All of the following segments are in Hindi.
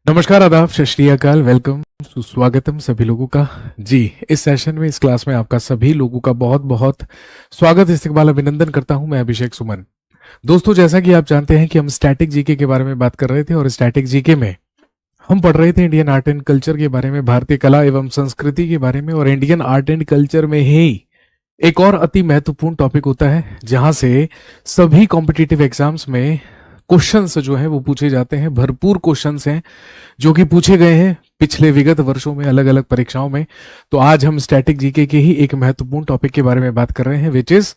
नमस्कार, आदाब, सत श्री अकाल, वेलकम, सुस्वागतम सभी लोगों का। जी, इस सेशन में, इस क्लास में आपका सभी लोगों का बहुत बहुत स्वागत, इस्तकबाल, अभिनंदन करता हूं। मैं अभिषेक सुमन। दोस्तों, जैसा कि आप जानते हैं कि हम स्टैटिक जीके के बारे में बात कर रहे थे और स्टैटिक जीके में हम पढ़ रहे थे इंडियन आर्ट एंड कल्चर के बारे में, भारतीय कला एवं संस्कृति के बारे में। और इंडियन आर्ट एंड कल्चर में ही एक और अति महत्वपूर्ण टॉपिक होता है जहां से सभी कॉम्पिटिटिव एग्जाम्स में क्वेश्चंस जो है वो पूछे जाते हैं। भरपूर क्वेश्चंस हैं जो कि पूछे गए हैं पिछले विगत वर्षों में अलग अलग परीक्षाओं में। तो आज हम स्टैटिक जीके के ही एक महत्वपूर्ण टॉपिक के बारे में बात कर रहे हैं, which is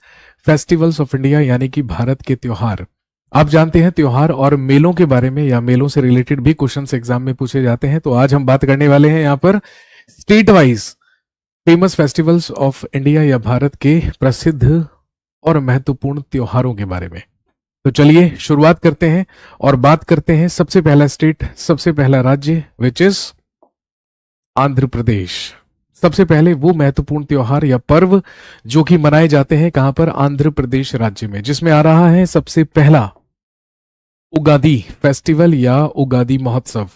festivals of India, यानी कि भारत के त्योहार। आप जानते हैं त्योहार और मेलों के बारे में या मेलों से रिलेटेड भी क्वेश्चंस एग्जाम में पूछे जाते हैं। तो आज हम बात करने वाले हैं यहाँ पर state wise famous festivals of India या भारत के प्रसिद्ध और महत्वपूर्ण त्योहारों के बारे में। तो चलिए शुरुआत करते हैं और बात करते हैं सबसे पहला स्टेट, सबसे पहला राज्य, विच इज आंध्र प्रदेश। सबसे पहले वो महत्वपूर्ण त्योहार या पर्व जो कि मनाए जाते हैं कहां पर, आंध्र प्रदेश राज्य में, जिसमें आ रहा है सबसे पहला उगादी फेस्टिवल या उगादी महोत्सव।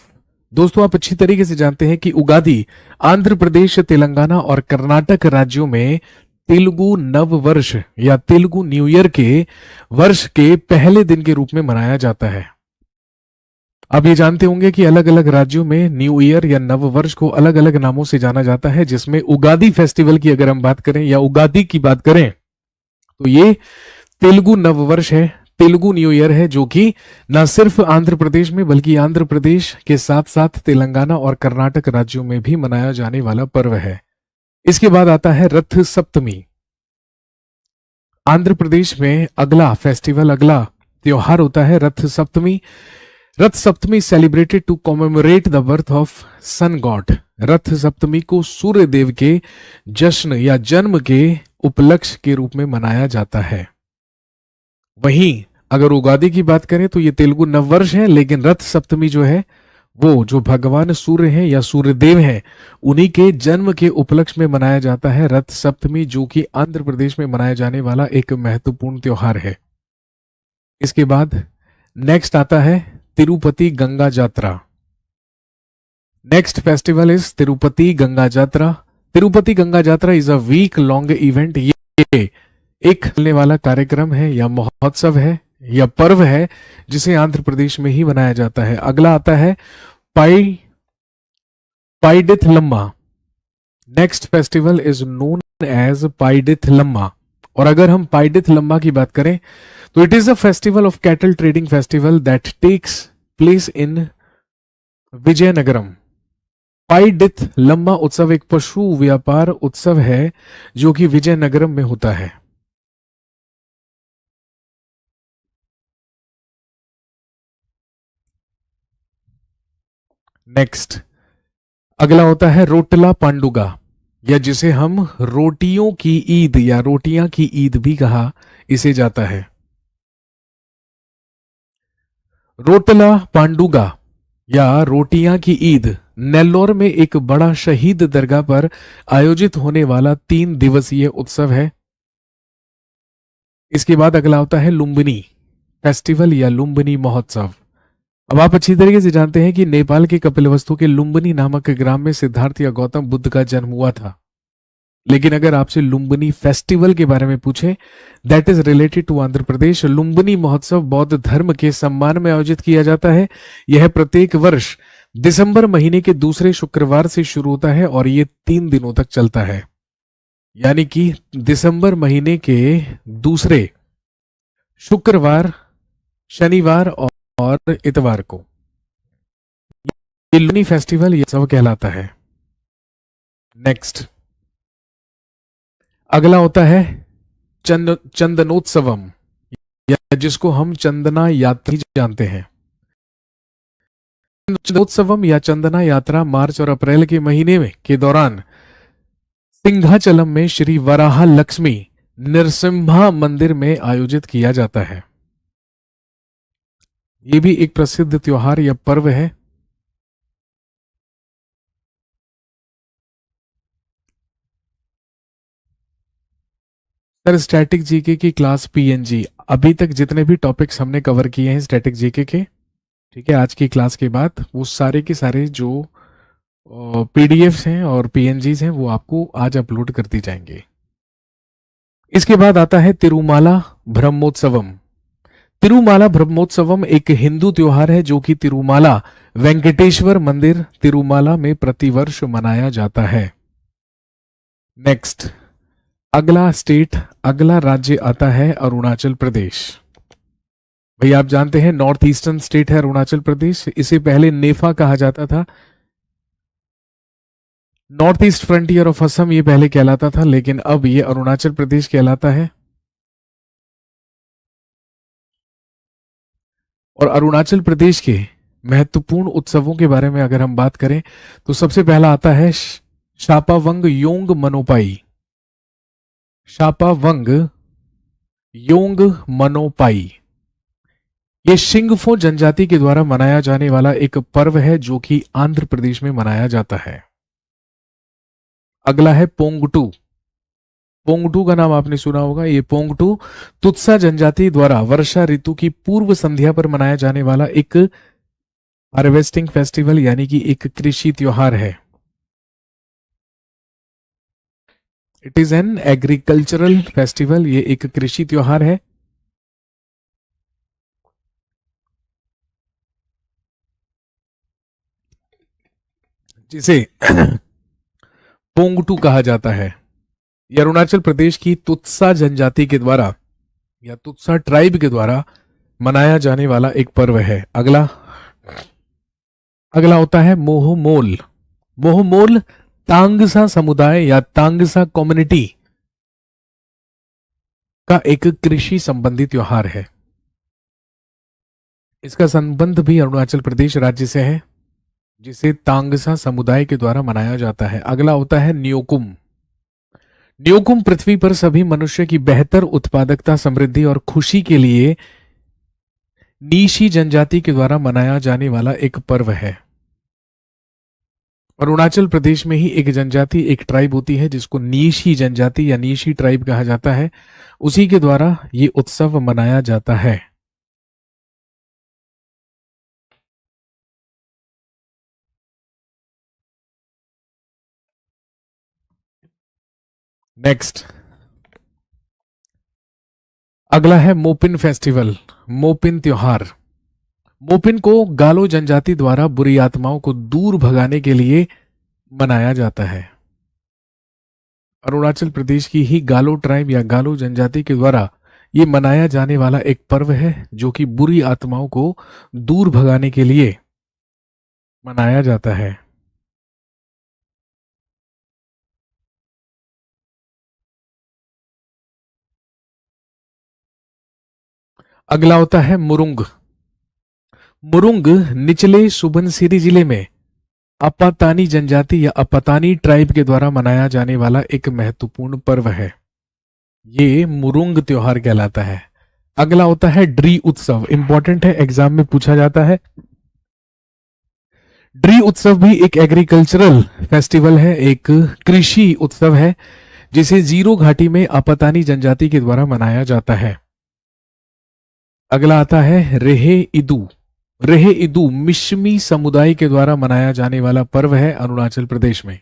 दोस्तों, आप अच्छी तरीके से जानते हैं कि उगादी आंध्र प्रदेश, तेलंगाना और कर्नाटक राज्यों में तेलुगु नव वर्ष या तेलुगु न्यू ईयर के वर्ष के पहले दिन के रूप में मनाया जाता है। आप ये जानते होंगे कि अलग अलग राज्यों में न्यू ईयर या नव वर्ष को अलग अलग नामों से जाना जाता है, जिसमें उगादी फेस्टिवल की अगर हम बात करें या उगादी की बात करें तो ये तेलुगु नव वर्ष है, तेलुगु न्यू ईयर है, जो कि न सिर्फ आंध्र प्रदेश में बल्कि आंध्र प्रदेश के साथ साथ तेलंगाना और कर्नाटक राज्यों में भी मनाया जाने वाला पर्व है। इसके बाद आता है रथ सप्तमी। आंध्र प्रदेश में अगला फेस्टिवल, अगला त्योहार होता है Ratha Saptami. Ratha Saptami celebrated to commemorate the birth of sun god. Ratha Saptami को सूर्य देव के जश्न या जन्म के उपलक्ष्य के रूप में मनाया जाता है। वहीं अगर उगादी की बात करें तो ये तेलुगु नववर्ष है, लेकिन रथ सप्तमी जो है वो जो भगवान सूर्य हैं या सूर्य देव हैं उन्हीं के जन्म के उपलक्ष्य में मनाया जाता है रथ सप्तमी, जो कि आंध्र प्रदेश में मनाया जाने वाला एक महत्वपूर्ण त्योहार है। इसके बाद नेक्स्ट आता है Tirupati Ganga Yatra. Next festival is Tirupati Ganga Yatra. Tirupati Ganga Yatra is a week long event. ये एक चलने वाला कार्यक्रम है या महोत्सव है या पर्व है जिसे आंध्र प्रदेश में ही मनाया जाता है। अगला आता है Paidithalamma. Next festival is known as Paidithalamma. और अगर हम पाइडिथलम्मा की बात करें तो it is a festival of cattle trading festival that takes place in Vizianagaram. Paidithalamma उत्सव एक पशु व्यापार उत्सव है जो कि विजयनगरम में होता है। नेक्स्ट अगला होता है रोटला पांडुगा, या जिसे हम रोटियों की ईद या रोटियां की ईद भी कहा इसे जाता है। रोटला पांडुगा या रोटियां की ईद नेल्लोर में एक बड़ा शहीद दरगाह पर आयोजित होने वाला 3 दिवसीय उत्सव है। इसके बाद अगला होता है लुम्बिनी फेस्टिवल या लुम्बिनी महोत्सव। अब आप अच्छी तरीके से जानते हैं कि नेपाल के कपिलवस्तु के लुम्बिनी नामक ग्राम में सिद्धार्थ या गौतम बुद्ध का जन्म हुआ था। लेकिन अगर आपसे लुम्बिनी फेस्टिवल के बारे में पूछे that is related to Andhra Pradesh. Lumbini महोत्सव बौद्ध धर्म के सम्मान में आयोजित किया जाता है। यह प्रत्येक वर्ष दिसंबर महीने के दूसरे शुक्रवार से शुरू होता है और ये 3 दिनों तक चलता है, यानी कि दिसंबर महीने के दूसरे शुक्रवार, शनिवार और इतवार को ये लुम्बिनी फेस्टिवल ये सब कहलाता है। नेक्स्ट अगला होता है चंदनोत्सवम, या जिसको हम चंदना यात्रा जानते हैं। चंदनोत्सवम या चंदना यात्रा मार्च और अप्रैल के महीने में के दौरान सिंघाचलम में श्री वराह लक्ष्मी नरसिम्हा मंदिर में आयोजित किया जाता है। यह भी एक प्रसिद्ध त्योहार या पर्व है। सर, स्टैटिक जीके की क्लास पीएनजी, अभी तक जितने भी टॉपिक्स हमने कवर किए हैं स्टैटिक जीके के, ठीक है, आज की क्लास के बाद वो सारे के सारे जो पीडीएफ्स हैं और पीएनजीज हैं वो आपको आज अपलोड कर दी जाएंगे। इसके बाद आता है तिरुमाला ब्रह्मोत्सवम। तिरुमाला ब्रह्मोत्सवम एक हिंदू त्योहार है जो कि तिरुमाला वेंकटेश्वर मंदिर तिरुमाला में प्रतिवर्ष मनाया जाता है। नेक्स्ट, अगला राज्य आता है अरुणाचल प्रदेश। भाई आप जानते हैं नॉर्थ ईस्टर्न स्टेट है अरुणाचल प्रदेश। इसे पहले नेफा कहा जाता था, north east frontier of Assam ये पहले कहलाता था, लेकिन अब ये अरुणाचल प्रदेश कहलाता है। और अरुणाचल प्रदेश के महत्वपूर्ण उत्सवों के बारे में अगर हम बात करें तो सबसे पहला आता है शापावंग योंग मनोपाई। शापावंग योंग मनोपाई ये शिंगफो जनजाति के द्वारा मनाया जाने वाला एक पर्व है जो कि आंध्र प्रदेश में मनाया जाता है। अगला है पोंगटू। पोंगटू का नाम आपने सुना होगा। ये पोंगटू तुत्सा जनजाति द्वारा वर्षा ऋतु की पूर्व संध्या पर मनाया जाने वाला एक हार्वेस्टिंग फेस्टिवल यानी कि एक कृषि त्योहार है। It is an agricultural festival, ये एक कृषि त्योहार है। जिसे पोंगटू कहा जाता है। ये अरुणाचल प्रदेश की तुत्सा जनजाति के द्वारा या तुत्सा ट्राइब के द्वारा मनाया जाने वाला एक पर्व है। अगला होता है मोहमोल। मोहमोल तांगसा समुदाय या तांगसा कम्युनिटी का एक कृषि संबंधी त्योहार है। इसका संबंध भी अरुणाचल प्रदेश राज्य से है, जिसे तांगसा समुदाय के द्वारा मनाया जाता है। अगला होता है न्योकुम। न्योकुम पृथ्वी पर सभी मनुष्य की बेहतर उत्पादकता, समृद्धि और खुशी के लिए नीशी जनजाति के द्वारा मनाया जाने वाला एक पर्व है। अरुणाचल प्रदेश में ही एक जनजाति, एक ट्राइब होती है जिसको नीशी जनजाति या नीशी ट्राइब कहा जाता है, उसी के द्वारा ये उत्सव मनाया जाता है। नेक्स्ट, अगला है मोपिन फेस्टिवल। मोपिन त्योहार। मोपिन को गालो जनजाति द्वारा बुरी आत्माओं को दूर भगाने के लिए मनाया जाता है। अरुणाचल प्रदेश की ही गालो ट्राइब या गालो जनजाति के द्वारा ये मनाया जाने वाला एक पर्व है जो कि बुरी आत्माओं को दूर भगाने के लिए मनाया जाता है। अगला होता है मुरुंग। मुरुंग निचले सुबनसिरी जिले में अपातानी जनजाति या अपातानी ट्राइब के द्वारा मनाया जाने वाला एक महत्वपूर्ण पर्व है। ये मुरुंग त्योहार कहलाता है। अगला होता है ड्री उत्सव। इंपॉर्टेंट है, एग्जाम में पूछा जाता है। ड्री उत्सव भी एक एग्रीकल्चरल फेस्टिवल है, एक कृषि उत्सव है जिसे जीरो घाटी में अपातानी जनजाति के द्वारा मनाया जाता है। अगला आता है रेहे इदू। रेहे इदू मिश्मी समुदाय के द्वारा मनाया जाने वाला पर्व है अरुणाचल प्रदेश में।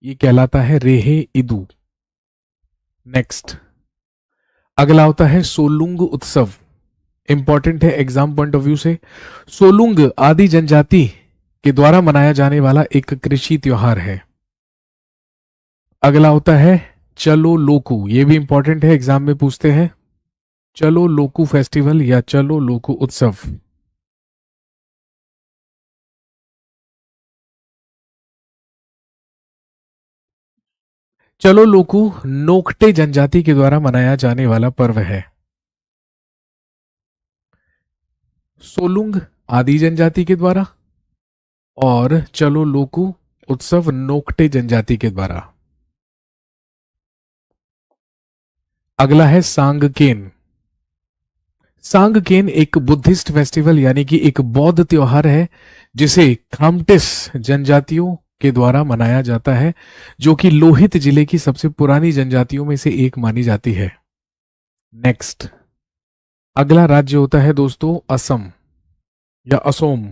ये कहलाता है रेहे इदू। नेक्स्ट, अगला होता है सोलुंग उत्सव। इंपॉर्टेंट है एग्जाम पॉइंट ऑफ व्यू से। सोलुंग आदि जनजाति के द्वारा मनाया जाने वाला एक कृषि त्योहार है। अगला होता है चलो लोकू। ये भी इंपॉर्टेंट है, एग्जाम में पूछते हैं। चलो लोकू फेस्टिवल या चलो लोकू उत्सव। चलो लोकू नोक्टे जनजाति के द्वारा मनाया जाने वाला पर्व है। सोलुंग आदि जनजाति के द्वारा और चलो लोकू उत्सव नोक्टे जनजाति के द्वारा। अगला है सांगकेन। सांगकेन एक बुद्धिस्ट फेस्टिवल यानी कि एक बौद्ध त्योहार है जिसे खामटिस जनजातियों के द्वारा मनाया जाता है, जो कि लोहित जिले की सबसे पुरानी जनजातियों में से एक मानी जाती है। नेक्स्ट, अगला राज्य होता है दोस्तों असम। या असोम?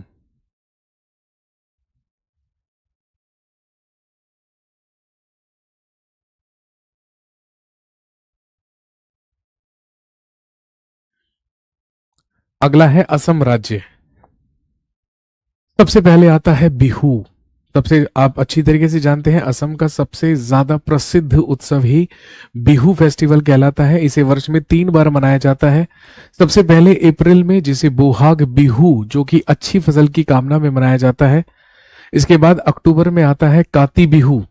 अगला है असम राज्य। सबसे पहले आता है बिहू। सबसे आप अच्छी तरीके से जानते हैं असम का सबसे ज्यादा प्रसिद्ध उत्सव ही बिहू फेस्टिवल कहलाता है। इसे वर्ष में 3 बार मनाया जाता है। सबसे पहले अप्रैल में, जिसे बोहाग बिहू, जो कि अच्छी फसल की कामना में मनाया जाता है। इसके बाद अक्टूबर में आता है काती बिहू,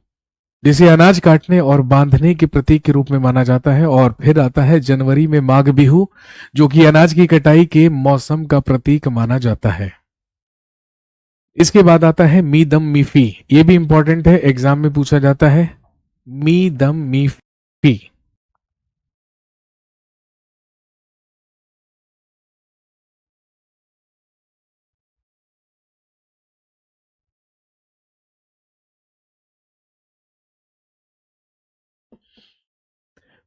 जिसे अनाज काटने और बांधने के प्रतीक के रूप में माना जाता है। और फिर आता है जनवरी में माघ बिहू, जो कि अनाज की कटाई के मौसम का प्रतीक माना जाता है। इसके बाद आता है मी दम मीफी। ये भी इंपॉर्टेंट है, एग्जाम में पूछा जाता है। मी दम मीफी।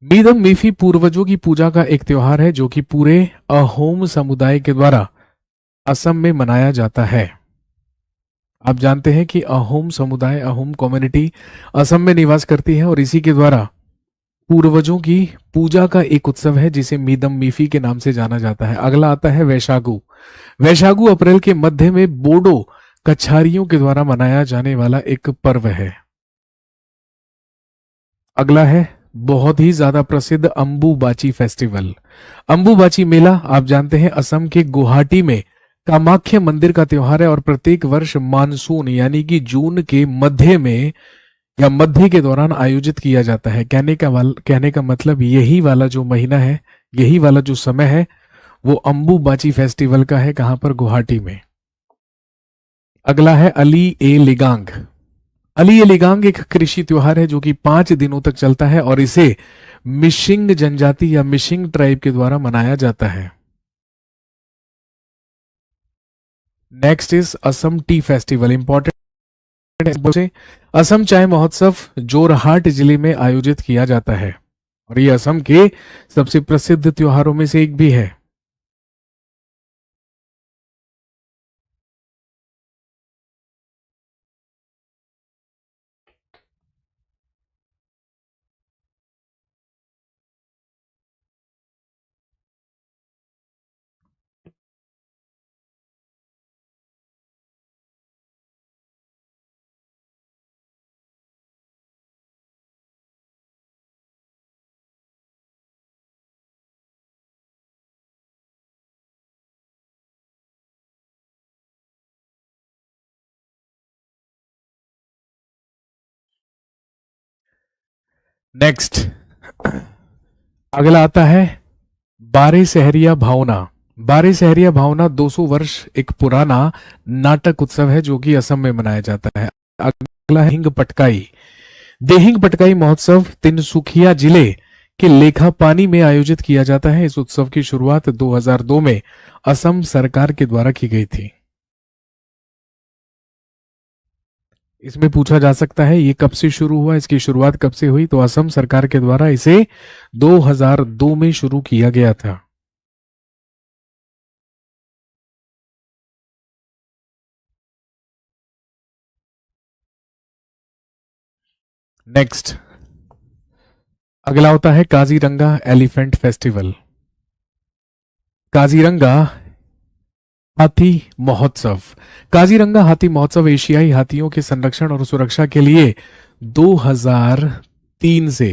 मी दम मीफी पूर्वजों की पूजा का एक त्योहार है, जो कि पूरे अहोम समुदाय के द्वारा असम में मनाया जाता है। आप जानते हैं कि अहोम समुदाय, अहोम कम्युनिटी असम में निवास करती है और इसी के द्वारा पूर्वजों की पूजा का एक उत्सव है, जिसे मीदम मीफी के नाम से जाना जाता है। अगला आता है वैशाखू। वैशाखू अप्रैल के मध्य में बोडो कछारियों के द्वारा मनाया जाने वाला एक पर्व है। अगला है बहुत ही ज्यादा प्रसिद्ध अंबुबाची फेस्टिवल। अंबुबाची मेला आप जानते हैं असम के गुवाहाटी में कामाख्या मंदिर का त्योहार है और प्रत्येक वर्ष मानसून यानी कि जून के मध्य में या मध्य के दौरान आयोजित किया जाता है। कहने का मतलब यही वाला जो महीना है, यही वाला जो समय है, वो अंबुबाची फेस्टिवल का है। कहां पर? गुवाहाटी में। अगला है अली ए लिगांग। अली ए लिगांग एक कृषि त्योहार है जो कि 5 दिनों तक चलता है और इसे मिशिंग जनजाति या मिशिंग ट्राइब के द्वारा मनाया जाता है। Next is Assam T festival. Important से असम चाय महोत्सव जोरहाट जिले में आयोजित किया जाता है और ये असम के सबसे प्रसिद्ध त्योहारों में से एक भी है। नेक्स्ट अगला आता है बारे सहरिया भावना। बारे सहरिया भावना 200 वर्ष एक पुराना नाटक उत्सव है जो कि असम में मनाया जाता है। अगला है हिंग पटकाई। देहिंग पटकाई महोत्सव तिनसुकिया जिले के लेखापानी में आयोजित किया जाता है। इस उत्सव की शुरुआत 2002 में असम सरकार के द्वारा की गई थी। इसमें पूछा जा सकता है ये कब से शुरू हुआ, इसकी शुरुआत कब से हुई? तो असम सरकार के द्वारा इसे 2002 में शुरू किया गया था। नेक्स्ट अगला होता है काजीरंगा एलिफेंट फेस्टिवल। काजीरंगा हाथी महोत्सव। काजीरंगा हाथी महोत्सव एशियाई हाथियों के संरक्षण और सुरक्षा के लिए 2003 से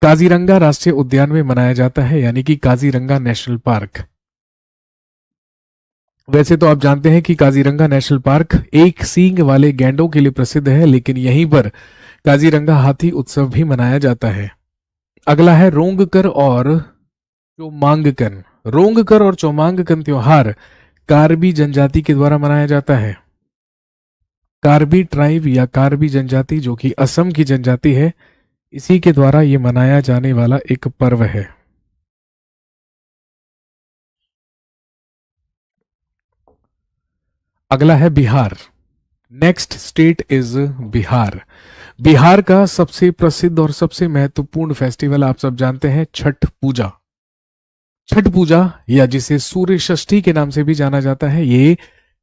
काजीरंगा राष्ट्रीय उद्यान में मनाया जाता है, यानी कि काजीरंगा नेशनल पार्क। वैसे तो आप जानते हैं कि काजीरंगा नेशनल पार्क एक सींग वाले गैंडों के लिए प्रसिद्ध है, लेकिन यहीं पर काजीरंगा हाथी उत्सव भी मनाया जाता है। अगला है रोंगकर और चोमांगकन। रोंगकर और चोमांगकन त्योहार कार्बी जनजाति के द्वारा मनाया जाता है। कार्बी ट्राइब या कार्बी जनजाति, जो कि असम की जनजाति है, इसी के द्वारा ये मनाया जाने वाला एक पर्व है। अगला है Bihar. Next state is Bihar. Bihar का सबसे प्रसिद्ध और सबसे महत्वपूर्ण फेस्टिवल आप सब जानते हैं, छठ पूजा। छठ पूजा या जिसे सूर्य षष्ठी के नाम से भी जाना जाता है, ये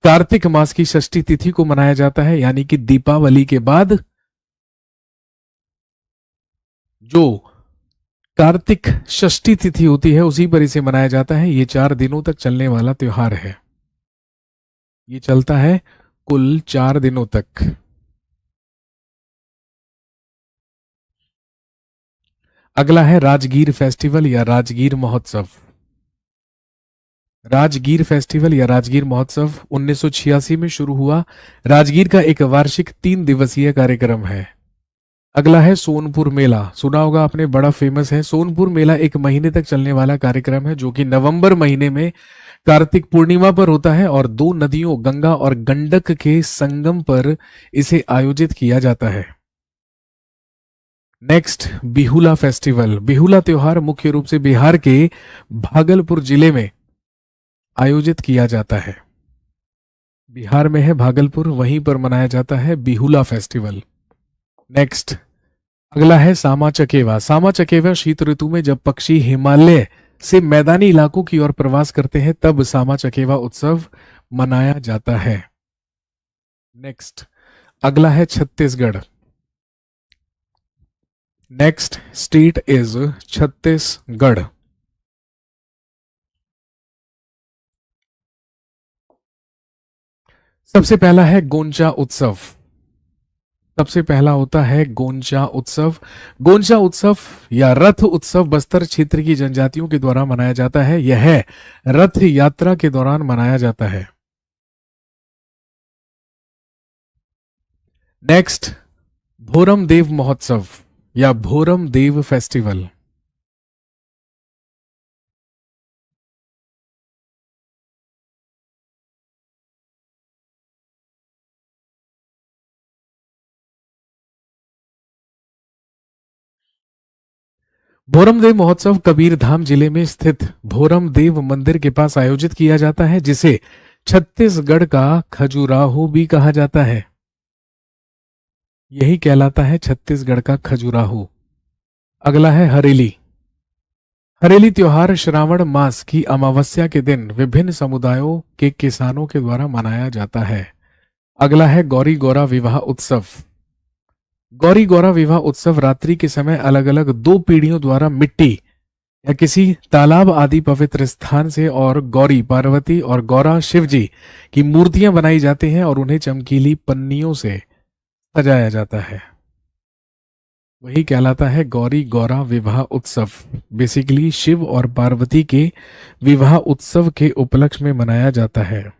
कार्तिक मास की षष्ठी तिथि को मनाया जाता है, यानी कि दीपावली के बाद जो कार्तिक षष्ठी तिथि होती है उसी पर इसे मनाया जाता है। ये 4 दिनों तक चलने वाला त्योहार है। ये चलता है कुल 4 दिनों तक। अगला है राजगीर फेस्टिवल या राजगीर महोत्सव। राजगीर फेस्टिवल या राजगीर महोत्सव 1986 में शुरू हुआ। राजगीर का एक वार्षिक 3 दिवसीय कार्यक्रम है। अगला है सोनपुर मेला। सुना होगा आपने, बड़ा फेमस है। सोनपुर मेला एक महीने तक चलने वाला कार्यक्रम है जो कि नवंबर महीने में कार्तिक पूर्णिमा पर होता है और दो नदियों गंगा और गंडक के संगम पर इसे आयोजित किया जाता है। Next, Behula festival. बिहुला त्योहार मुख्य रूप से बिहार के भागलपुर जिले में आयोजित किया जाता है। बिहार में है भागलपुर, वहीं पर मनाया जाता है बिहुला फेस्टिवल। नेक्स्ट, अगला है सामा चकेवा। सामा चकेवा शीत ऋतु में जब पक्षी हिमालय से मैदानी इलाकों की ओर प्रवास करते हैं तब सामा चकेवा उत्सव मनाया जाता है। नेक्स्ट, अगला है Chhattisgarh. Next state is Chhattisgarh. सबसे पहला है गोंचा उत्सव। सबसे पहला होता है गोंचा उत्सव। गोंचा उत्सव या रथ उत्सव बस्तर क्षेत्र की जनजातियों के द्वारा मनाया जाता है। यह रथ यात्रा के दौरान मनाया जाता है। नेक्स्ट, भोरम देव महोत्सव या भोरम देव फेस्टिवल। भोरम देव महोत्सव कबीर धाम जिले में स्थित भोरम देव मंदिर के पास आयोजित किया जाता है, जिसे छत्तीसगढ़ का खजुराहो भी कहा जाता है। यही कहलाता है छत्तीसगढ़ का खजुराहो। अगला है हरेली। हरेली त्योहार श्रावण मास की अमावस्या के दिन विभिन्न समुदायों के किसानों के द्वारा मनाया जाता है। अगला है गौरी गौरा विवाह उत्सव। गौरी गौरा विवाह उत्सव रात्रि के समय अलग अलग दो पीढ़ियों द्वारा मिट्टी या किसी तालाब आदि पवित्र स्थान से और गौरी पार्वती और गौरा शिव जी की मूर्तियां बनाई जाती हैं और उन्हें चमकीली पन्नियों से सजाया जाता है। वही कहलाता है गौरी गौरा विवाह उत्सव। बेसिकली शिव और पार्वती के विवाह उत्सव के उपलक्ष्य में मनाया जाता है।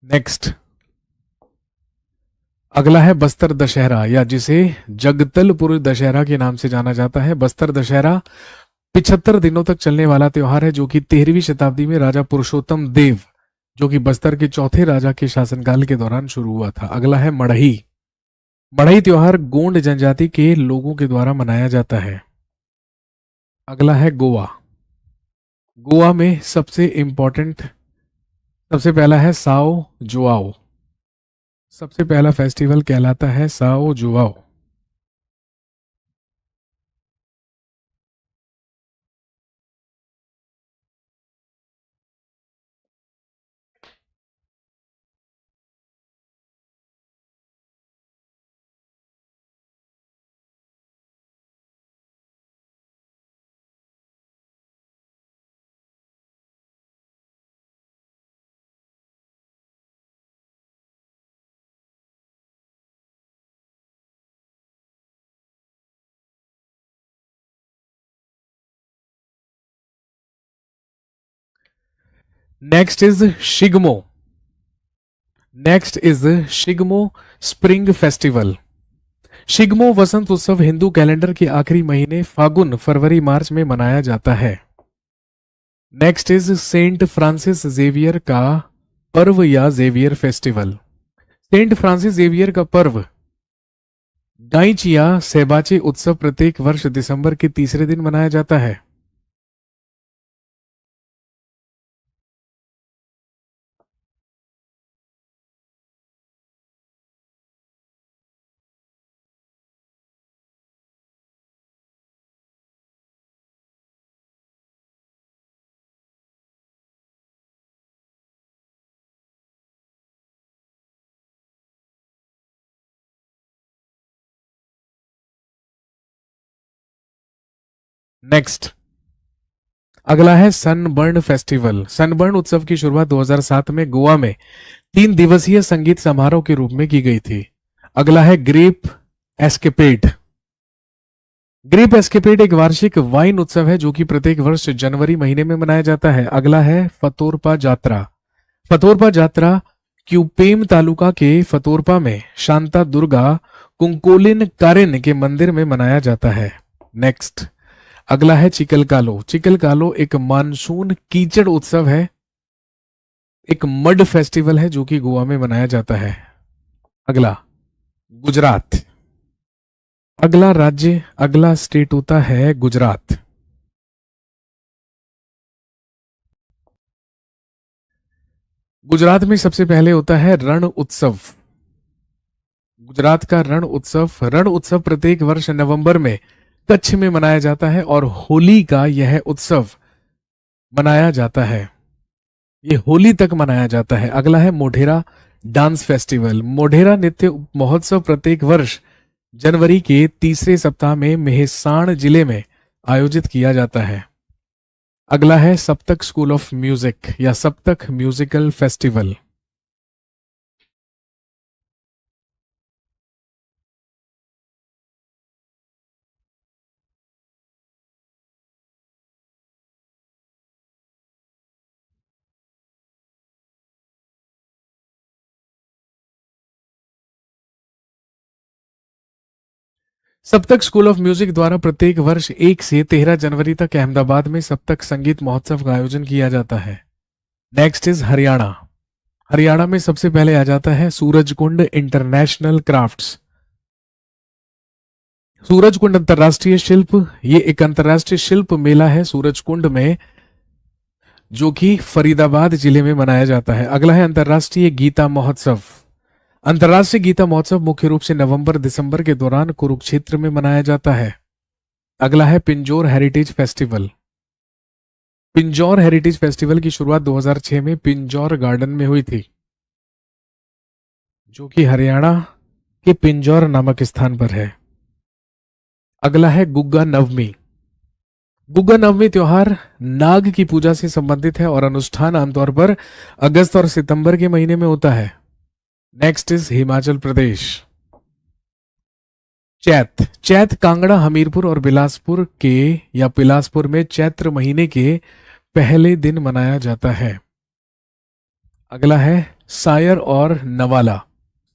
नेक्स्ट, अगला है बस्तर दशहरा या जिसे जगदलपुर दशहरा के नाम से जाना जाता है। बस्तर दशहरा 75 दिनों तक चलने वाला त्योहार है जो कि 13वीं शताब्दी में राजा पुरुषोत्तम देव, जो कि बस्तर के चौथे राजा के शासनकाल के दौरान शुरू हुआ था। अगला है मड़ही। मड़ही त्योहार गोंड जनजाति के लोगों के द्वारा मनाया जाता है। अगला है गोवा। गोवा में सबसे इंपॉर्टेंट, सबसे पहला है साओ जुआओ। सबसे पहला फेस्टिवल कहलाता है Sao Joao. Next is Shigmo. Next is Shigmo spring festival. Shigmo वसंत उत्सव हिंदू कैलेंडर के आखिरी महीने फागुन फरवरी मार्च में मनाया जाता है। Next is Saint Francis Xavier का पर्व या Xavier festival. Saint Francis Xavier का पर्व गाइचिया सेबाचे उत्सव प्रत्येक वर्ष दिसंबर के तीसरे दिन मनाया जाता है। नेक्स्ट अगला है सनबर्न फेस्टिवल। सनबर्न उत्सव की शुरुआत 2007 में गोवा में 3 दिवसीय संगीत समारोह के रूप में की गई थी। अगला है ग्रेप एस्केपेड। ग्रेप एस्केपेड एक वार्षिक वाइन उत्सव है जो कि प्रत्येक वर्ष जनवरी महीने में मनाया जाता है। अगला है फतोरपा जात्रा। फतोरपा जात्रा क्यूपेम तालुका के फतोरपा में शांता दुर्गा कुंकोलिन कारिन के मंदिर में मनाया जाता है। नेक्स्ट अगला है चिकलकालो। चिकलकालो एक मानसून कीचड़ उत्सव है, एक मड फेस्टिवल है जो कि गोवा में मनाया जाता है। अगला गुजरात। अगला राज्य, अगला स्टेट होता है गुजरात। गुजरात में सबसे पहले होता है रण उत्सव। गुजरात का रण उत्सव प्रत्येक वर्ष नवंबर में कच्छ में मनाया जाता है और होली का यह उत्सव मनाया जाता है, ये होली तक मनाया जाता है। अगला है मोढेरा डांस फेस्टिवल। मोढेरा नृत्य महोत्सव प्रत्येक वर्ष जनवरी के तीसरे सप्ताह में मेहसाण जिले में आयोजित किया जाता है। अगला है सप्तक स्कूल ऑफ म्यूजिक या सप्तक म्यूजिकल फेस्टिवल। सप्तक स्कूल ऑफ म्यूजिक द्वारा प्रत्येक वर्ष 1 से 13 जनवरी तक अहमदाबाद में सप्तक संगीत महोत्सव का आयोजन किया जाता है। Next is Haryana. हरियाणा में सबसे पहले आ जाता है सूरजकुंड इंटरनेशनल क्राफ्ट्स। सूरजकुंड अंतरराष्ट्रीय शिल्प, ये एक अंतरराष्ट्रीय शिल्प मेला है सूरजकुंड में जो कि फरीदाबाद जिले में मनाया जाता है। अगला है अंतरराष्ट्रीय गीता महोत्सव। अंतरराष्ट्रीय गीता महोत्सव मुख्य रूप से नवंबर दिसंबर के दौरान कुरुक्षेत्र में मनाया जाता है। अगला है Pinjore heritage festival. Pinjore heritage festival की शुरुआत 2006 में पिंजौर गार्डन में हुई थी जो कि हरियाणा के पिंजौर नामक स्थान पर है। अगला है गुग्गा नवमी। गुग्गा नवमी त्योहार नाग की पूजा से संबंधित है और अनुष्ठान आमतौर पर अगस्त और सितंबर के महीने में होता है। Next is Himachal Pradesh. चैत। चैत कांगड़ा, हमीरपुर और बिलासपुर के या बिलासपुर में चैत्र महीने के पहले दिन मनाया जाता है। अगला है सायर और नवाला।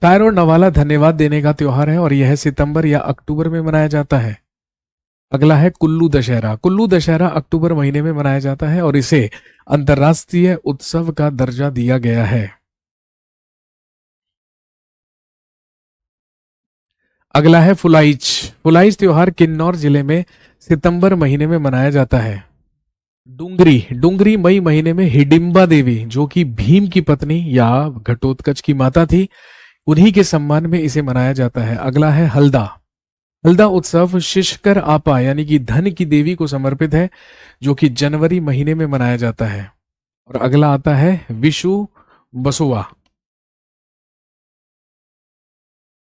सायर और नवाला धन्यवाद देने का त्योहार है और यह सितंबर या अक्टूबर में मनाया जाता है। अगला है कुल्लू दशहरा। कुल्लू दशहरा अक्टूबर महीने में मनाया जाता है और इसे अंतर्राष्ट्रीय उत्सव का दर्जा दिया गया है। अगला है फुलाइच। फुलाइच त्योहार किन्नौर जिले में सितंबर महीने में मनाया जाता है। डुंगरी। डुंगरी मई महीने में हिडिंबा देवी जो कि भीम की पत्नी या घटोत्कच की माता थी, उन्हीं के सम्मान में इसे मनाया जाता है। अगला है हल्दा। हल्दा उत्सव शिशकर आपा यानी कि धन की देवी को समर्पित है जो कि जनवरी महीने में मनाया जाता है। और अगला आता है विशु बसुआ।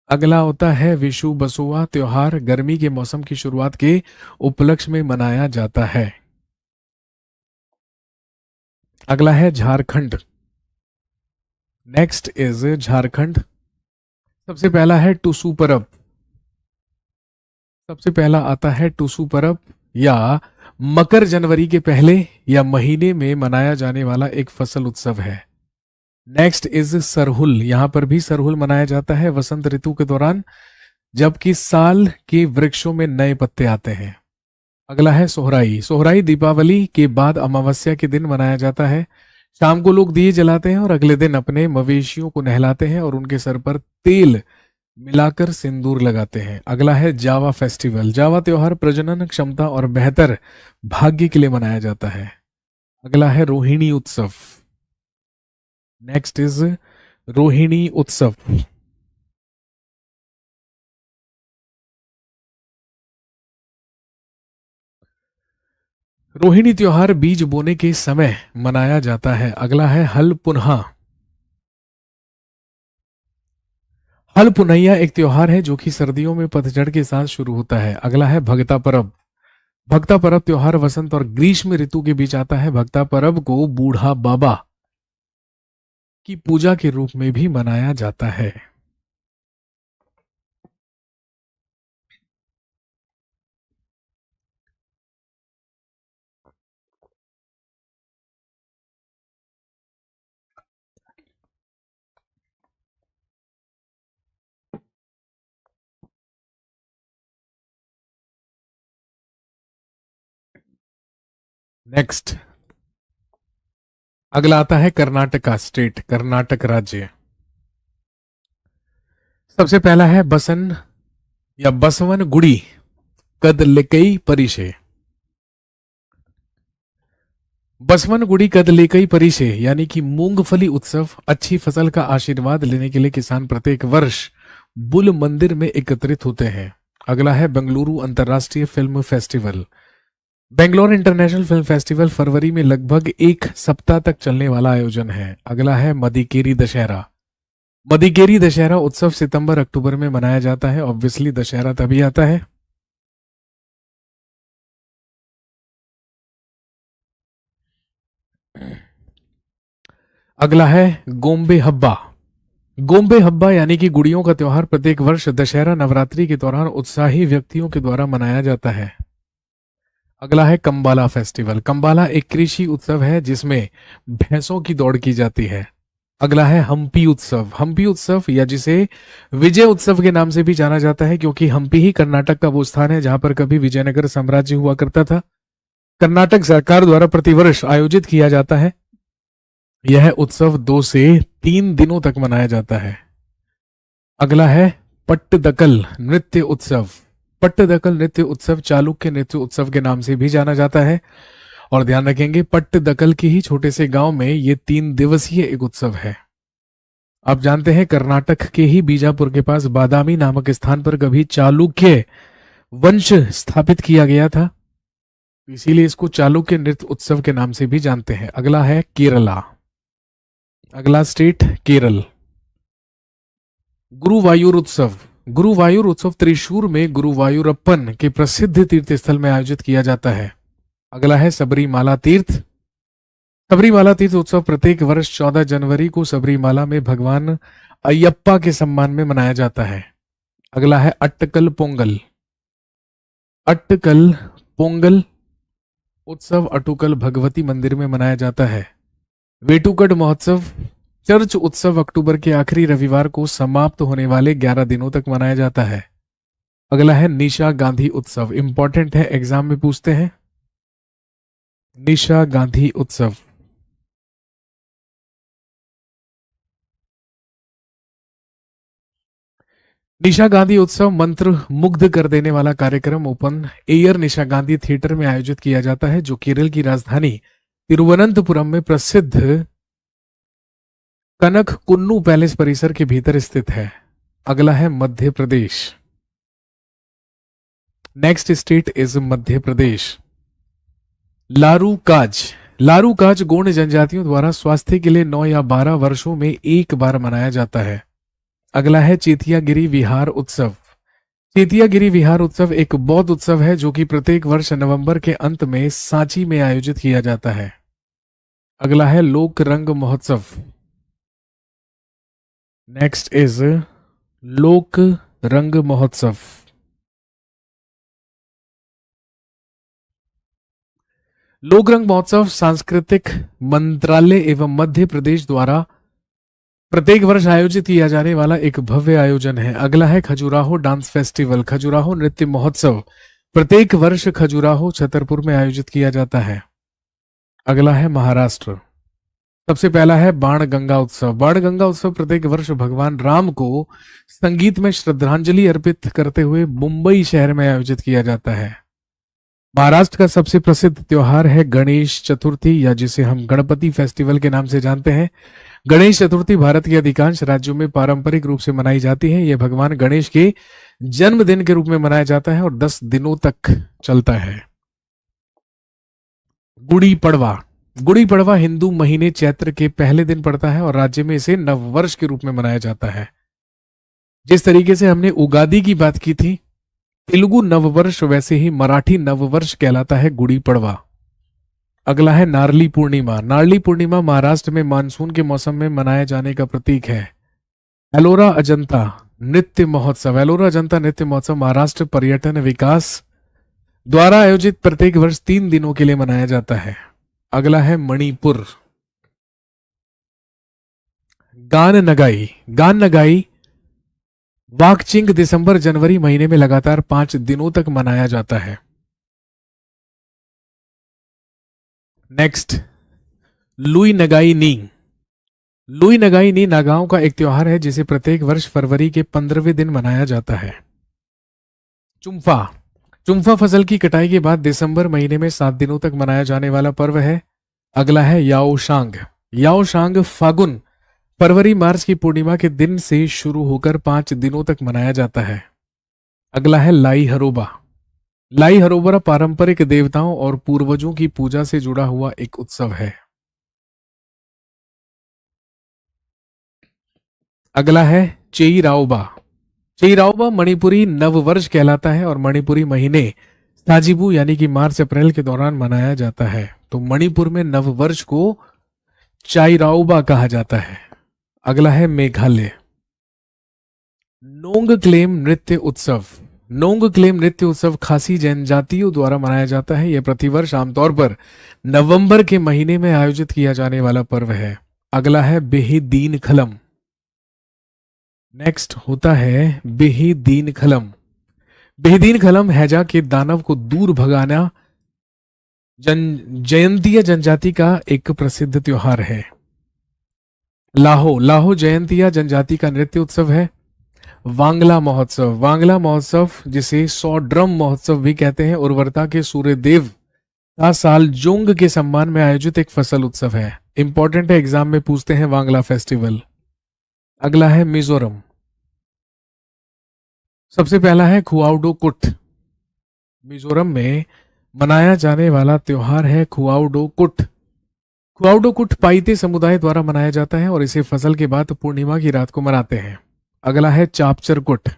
अगला होता है विशु बसुआ त्योहार गर्मी के मौसम की शुरुआत के उपलक्ष्य में मनाया जाता है। अगला है झारखंड। Next is Jharkhand. सबसे पहला है टुसू परब। सबसे पहला आता है टुसू परब या मकर जनवरी के पहले या महीने में मनाया जाने वाला एक फसल उत्सव है। Next is Sarhul. यहां पर भी सरहुल मनाया जाता है वसंत ऋतु के दौरान जबकि साल के वृक्षों में नए पत्ते आते हैं। अगला है सोहराई। सोहराई दीपावली के बाद अमावस्या के दिन मनाया जाता है। शाम को लोग दिए जलाते हैं और अगले दिन अपने मवेशियों को नहलाते हैं और उनके सर पर तेल मिलाकर सिंदूर लगाते हैं। अगला है जावा फेस्टिवल। जावा त्योहार प्रजनन क्षमता और बेहतर भाग्य के लिए मनाया जाता है। अगला है रोहिणी उत्सव। नेक्स्ट इज रोहिणी उत्सव। रोहिणी त्योहार बीज बोने के समय मनाया जाता है। अगला है हल पुनहा। हल पुनैया एक त्योहार है जो कि सर्दियों में पतझड़ के साथ शुरू होता है। अगला है भगता परब। भक्ता पर्व त्योहार वसंत और ग्रीष्म ऋतु के बीच आता है। भक्ता पर्व को बूढ़ा बाबा की पूजा के रूप में भी मनाया जाता है। नेक्स्ट, अगला आता है कर्नाटका स्टेट, कर्नाटक राज्य। सबसे पहला है बसन या बसवन गुड़ी कदलेकई परिशे। बसवन गुड़ी कदलेकई परिशे यानी कि मूंगफली उत्सव, अच्छी फसल का आशीर्वाद लेने के लिए किसान प्रत्येक वर्ष बुल मंदिर में एकत्रित होते हैं। अगला है बेंगलुरु अंतर्राष्ट्रीय film festival. Bangalore international film festival फरवरी में लगभग एक सप्ताह तक चलने वाला आयोजन है। अगला है मदिकेरी दशहरा। मदिकेरी दशहरा उत्सव सितंबर अक्टूबर में मनाया जाता है। ऑब्वियसली दशहरा तभी आता है। अगला है गोम्बे हब्बा। गोम्बे हब्बा यानी कि गुड़ियों का त्योहार प्रत्येक वर्ष दशहरा नवरात्रि के दौरान उत्साही व्यक्तियों के द्वारा मनाया जाता है। अगला है कंबाला फेस्टिवल। कंबाला एक कृषि उत्सव है जिसमें भैंसों की दौड़ की जाती है। अगला है हम्पी उत्सव। हम्पी उत्सव या जिसे विजय उत्सव के नाम से भी जाना जाता है क्योंकि हम्पी ही कर्नाटक का वो स्थान है जहां पर कभी विजयनगर साम्राज्य हुआ करता था। कर्नाटक सरकार द्वारा प्रतिवर्ष आयोजित किया जाता है। यह उत्सव 2 से 3 दिनों तक मनाया जाता है। अगला है पट्टदकल नृत्य उत्सव। पट्टदकल नृत्य उत्सव चालुक्य नृत्य उत्सव के नाम से भी जाना जाता है। और ध्यान रखेंगे पट्टदकल के ही छोटे से गांव में ये 3 दिवसीय एक उत्सव है। आप जानते हैं कर्नाटक के ही बीजापुर के पास बादामी नामक स्थान पर कभी चालुक्य वंश स्थापित किया गया था, इसीलिए इसको चालुक्य नृत्य उत्सव के नाम से भी जानते हैं। अगला है केरला। अगला स्टेट केरल। गुरुवायूर उत्सव। गुरुवायूर उत्सव त्रिशूर में गुरुवायूरप्पन के प्रसिद्ध तीर्थ स्थल में आयोजित किया जाता है। अगला है सबरीमाला तीर्थ। सबरीमाला तीर्थ उत्सव प्रत्येक वर्ष 14 जनवरी को सबरीमाला में भगवान अयप्पा के सम्मान में मनाया जाता है। अगला है अट्टकल पोंगल। अट्टकल पोंगल उत्सव अटुकल भगवती मंदिर में मनाया जाता है। वेटुकड महोत्सव चर्च उत्सव अक्टूबर के आखिरी रविवार को समाप्त होने वाले 11 दिनों तक मनाया जाता है। अगला है निशा गांधी उत्सव। इंपॉर्टेंट है, एग्जाम में पूछते हैं। निशा गांधी उत्सव निशा गांधी उत्सव मंत्र मुग्ध कर देने वाला कार्यक्रम ओपन एयर निशा गांधी थिएटर में आयोजित किया जाता है जो केरल की राजधानी तिरुवनंतपुरम में प्रसिद्ध कनक कुन्नू पैलेस परिसर के भीतर स्थित है। अगला है Madhya Pradesh. Next state is Madhya Pradesh. लारू काज। लारू काज गोंड जनजातियों द्वारा स्वास्थ्य के लिए 9 या 12 वर्षों में एक बार मनाया जाता है। अगला है चेतियागिरी विहार उत्सव। चेतियागिरी विहार उत्सव एक बौद्ध उत्सव है जो कि प्रत्येक वर्ष नवंबर के अंत में सांची में आयोजित किया जाता है। अगला है लोक रंग महोत्सव। नेक्स्ट इज लोक रंग महोत्सव। लोक रंग महोत्सव सांस्कृतिक मंत्रालय एवं मध्य प्रदेश द्वारा प्रत्येक वर्ष आयोजित किया जाने वाला एक भव्य आयोजन है। अगला है खजुराहो डांस फेस्टिवल। खजुराहो नृत्य महोत्सव प्रत्येक वर्ष खजुराहो छतरपुर में आयोजित किया जाता है। अगला है महाराष्ट्र। सबसे पहला है बाण गंगा उत्सव। बाण गंगा उत्सव प्रत्येक वर्ष भगवान राम को संगीत में श्रद्धांजलि अर्पित करते हुए मुंबई शहर में आयोजित किया जाता है। महाराष्ट्र का सबसे प्रसिद्ध त्योहार है गणेश चतुर्थी या जिसे हम गणपति फेस्टिवल के नाम से जानते हैं। गणेश चतुर्थी भारत के अधिकांश राज्यों में पारंपरिक रूप से मनाई जाती है। यह भगवान गणेश के जन्मदिन के रूप में मनाया जाता है और 10 दिनों तक चलता है। गुड़ी पड़वा। गुड़ी पड़वा हिंदू महीने चैत्र के पहले दिन पड़ता है और राज्य में इसे नववर्ष के रूप में मनाया जाता है। जिस तरीके से हमने उगादी की बात की थी तेलुगु नववर्ष वैसे ही मराठी नववर्ष कहलाता है गुड़ी पड़वा। अगला है नारली पूर्णिमा। नारली पूर्णिमा महाराष्ट्र में मानसून के मौसम में मनाए जाने का प्रतीक है। एलोरा अजंता नृत्य महोत्सव। एलोरा अजंता नृत्य महोत्सव महाराष्ट्र पर्यटन विकास द्वारा आयोजित प्रत्येक वर्ष 3 दिनों के लिए मनाया जाता है। अगला है मणिपुर। गान नगाई। गान नगाई वाकचिंग दिसंबर जनवरी महीने में लगातार 5 दिनों तक मनाया जाता है। नेक्स्ट, लुई नगाई नी। लुई नगाई नी नागाओं का एक त्योहार है जिसे प्रत्येक वर्ष फरवरी के 15वें दिन मनाया जाता है। चुम्फा। चुम्फा फसल की कटाई के बाद दिसंबर महीने में 7 दिनों तक मनाया जाने वाला पर्व है। अगला है याओशांग। याओशांग फागुन फरवरी मार्च की पूर्णिमा के दिन से शुरू होकर 5 दिनों तक मनाया जाता है। अगला है लाई हरोबा। लाई हरोबा पारंपरिक देवताओं और पूर्वजों की पूजा से जुड़ा हुआ एक उत्सव है। अगला है चेईराओबा। चेईराओबा मणिपुरी नववर्ष कहलाता है और मणिपुरी महीने साजिबू यानी कि मार्च अप्रैल के दौरान मनाया जाता है। तो मणिपुर में नववर्ष को चाइराओबा कहा जाता है। अगला है मेघालय। नोंगक्लेम नृत्य उत्सव। नोंगक्लेम नृत्य उत्सव खासी जनजातियों द्वारा मनाया जाता है। यह प्रतिवर्ष आमतौर पर नवंबर के महीने में आयोजित किया जाने वाला पर्व है। अगला है बेही दीन खलम। नेक्स्ट होता है बेही दीन खलम। बेहदीन खलम हैजा के दानव को दूर भगाना जयंतीय जनजाति का एक प्रसिद्ध त्योहार है। लाहो। लाहो जयंतीया जनजाति का नृत्य उत्सव है। वांगला महोत्सव। वांगला महोत्सव जिसे 100 ड्रम महोत्सव भी कहते हैं, उर्वरता के सूर्य देव का साल जोंग के सम्मान में आयोजित एक फसल उत्सव है। इंपॉर्टेंट है, एग्जाम में पूछते हैं वांगला फेस्टिवल। अगला है मिजोरम। सबसे पहला है खुआउडो कुट। मिजोरम में मनाया जाने वाला त्योहार है खुआउडो कुट। खुआउडो कुट पाइते समुदाय द्वारा मनाया जाता है और इसे फसल के बाद पूर्णिमा की रात को मनाते हैं। अगला है चापचर कुट।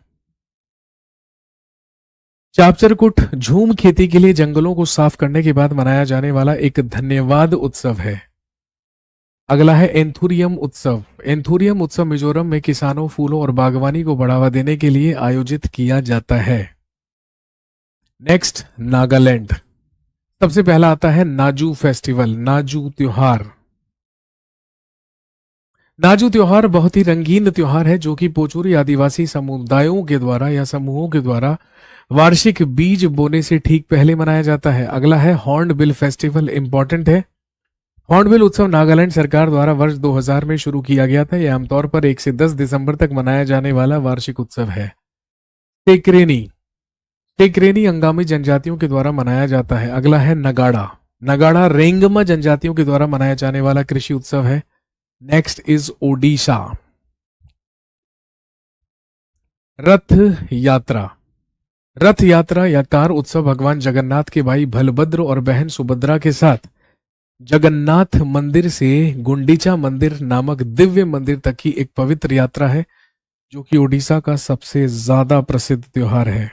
चापचर कुट झूम खेती के लिए जंगलों को साफ करने के बाद मनाया जाने वाला एक धन्यवाद उत्सव है। अगला है एंथुरियम उत्सव। एंथुरियम उत्सव मिजोरम में किसानों, फूलों और बागवानी को बढ़ावा देने के लिए आयोजित किया जाता है। नेक्स्ट, नागालैंड। सबसे पहला आता है नाजू फेस्टिवल, नाजू त्योहार। नाजू त्योहार बहुत ही रंगीन त्योहार है जो कि पोचुरी आदिवासी समुदायों के द्वारा या समूहों के द्वारा वार्षिक बीज बोने से ठीक पहले मनाया जाता है। अगला है हॉर्नबिल फेस्टिवल। इंपॉर्टेंट है, हॉर्नबिल उत्सव नागालैंड सरकार द्वारा वर्ष 2000 में शुरू किया गया था। यह आमतौर पर 1 से 10 दिसंबर तक मनाया जाने वाला वार्षिक उत्सव है। टेकरेनी। टेकरेनी अंगामी जनजातियों के द्वारा मनाया जाता है। अगला है नगाड़ा। नगाड़ा रेंगमा जनजातियों के द्वारा मनाया जाने वाला कृषि उत्सव है। Next is Odisha. रथ यात्रा। रथ यात्रा या कार उत्सव भगवान जगन्नाथ के भाई बलभद्र और बहन सुभद्रा के साथ जगन्नाथ मंदिर से गुंडीचा मंदिर नामक दिव्य मंदिर तक की एक पवित्र यात्रा है जो कि ओडिशा का सबसे ज्यादा प्रसिद्ध त्योहार है।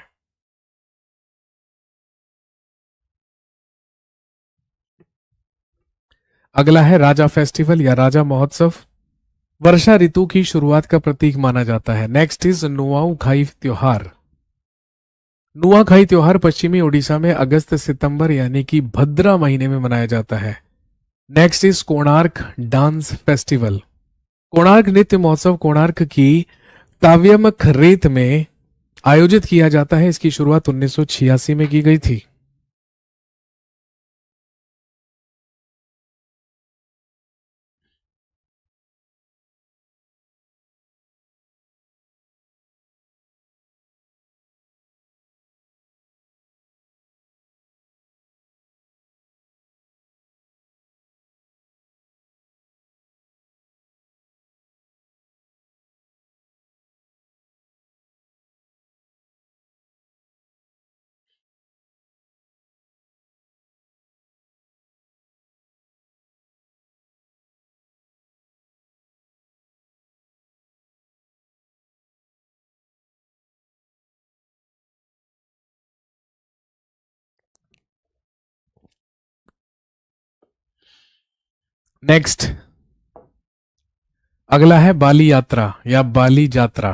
अगला है राजा फेस्टिवल या राजा महोत्सव। वर्षा ऋतु की शुरुआत का प्रतीक माना जाता है। नेक्स्ट इज नुआखाई त्योहार। नुआखाई त्योहार पश्चिमी ओडिशा में अगस्त सितंबर यानी कि भद्रा महीने में मनाया जाता है। Next is Konark dance festival. Konark नृत्य महोत्सव कोणार्क की काव्यमख रेत में आयोजित किया जाता है। इसकी शुरुआत 1986 में की गई थी। नेक्स्ट अगला है बाली यात्रा या बाली जात्रा।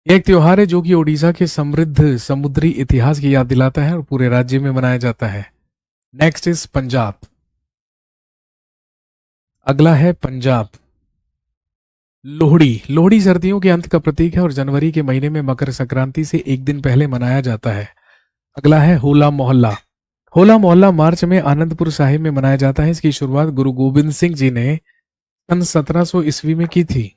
यह एक त्योहार है जो कि ओडिशा के समृद्ध समुद्री इतिहास की याद दिलाता है और पूरे राज्य में मनाया जाता है। Next is Punjab. अगला है पंजाब। लोहड़ी। लोहड़ी सर्दियों के अंत का प्रतीक है और जनवरी के महीने में मकर संक्रांति से एक दिन पहले मनाया जाता है। अगला है होला मोहल्ला। होला मोहल्ला मार्च में आनंदपुर साहिब में मनाया जाता है। इसकी शुरुआत गुरु गोबिंद सिंह जी ने सन 1700 ईस्वी में की थी।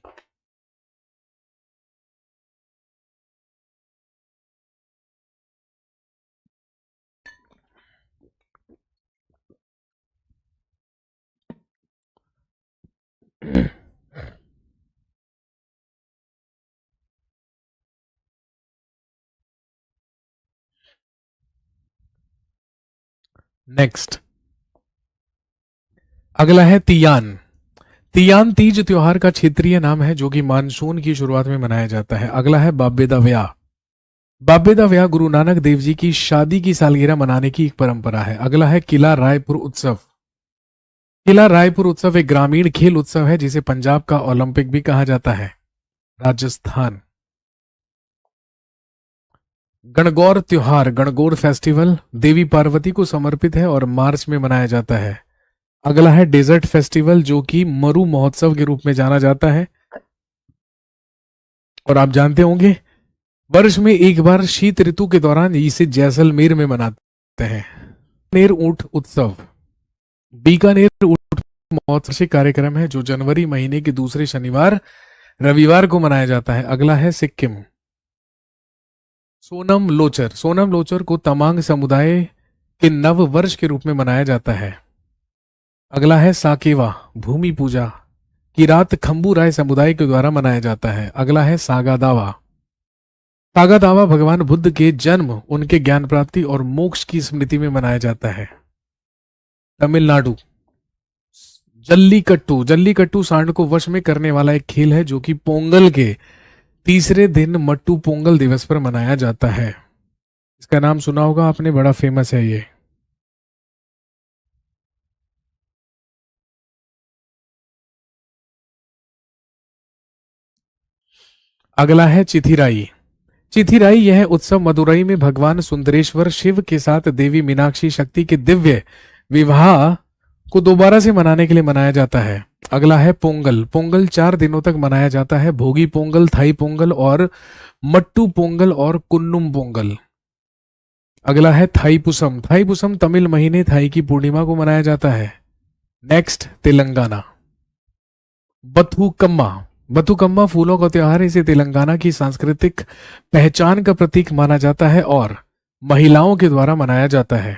नेक्स्ट अगला है तियान। तियान तीज त्योहार का क्षेत्रीय नाम है जो कि मानसून की शुरुआत में मनाया जाता है। अगला है बाबे दा व्याह। बाबे दा व्याह गुरु नानक देव जी की शादी की सालगिरह मनाने की एक परंपरा है। अगला है किला रायपुर उत्सव। किला रायपुर उत्सव एक ग्रामीण खेल उत्सव है जिसे पंजाब का ओलंपिक भी कहा जाता है। राजस्थान। गणगौर त्योहार, गणगौर फेस्टिवल देवी पार्वती को समर्पित है और मार्च में मनाया जाता है। अगला है डेजर्ट फेस्टिवल जो कि मरु महोत्सव के रूप में जाना जाता है और आप जानते होंगे वर्ष में एक बार शीत ऋतु के दौरान इसे जैसलमेर में मनाते हैं। बीकानेर ऊंट उत्सव। बीकानेर ऊंट महोत्सव से कार्यक्रम है जो जनवरी महीने के दूसरे शनिवार रविवार को मनाया जाता है। अगला है सिक्किम। सोनम लोचर। सोनम लोचर को तमांग समुदाय के नव वर्ष के रूप में मनाया जाता है। अगला है साकेवा भूमि पूजा की रात खंबू राय समुदाय के द्वारा मनाया जाता है। अगला है सागा दावा। सागा दावा भगवान बुद्ध के जन्म, उनके ज्ञान प्राप्ति और मोक्ष की स्मृति में मनाया जाता है। तमिलनाडु। जल्लीकट्टू। जल्लीकट्टू सांड को वश में करने वाला एक खेल है जो कि पोंगल के तीसरे दिन मट्टू पोंगल दिवस पर मनाया जाता है। इसका नाम सुना होगा आपने, बड़ा फेमस है ये। अगला है चिथिराई। चिथिराई यह उत्सव मदुरई में भगवान सुंदरेश्वर शिव के साथ देवी मीनाक्षी शक्ति के दिव्य विवाह को दोबारा से मनाने के लिए मनाया जाता है। अगला है पोंगल। पोंगल 4 दिनों तक मनाया जाता है। भोगी पोंगल, थाई पोंगल और मट्टू पोंगल और कुन्नुम पोंगल। अगला है थाईपुसम। थाईपुसम तमिल महीने थाई की पूर्णिमा को मनाया जाता है। नेक्स्ट तेलंगाना। बथुकम्मा। बथुकम्मा फूलों का त्योहार, इसे तेलंगाना की सांस्कृतिक पहचान का प्रतीक माना जाता है और महिलाओं के द्वारा मनाया जाता है।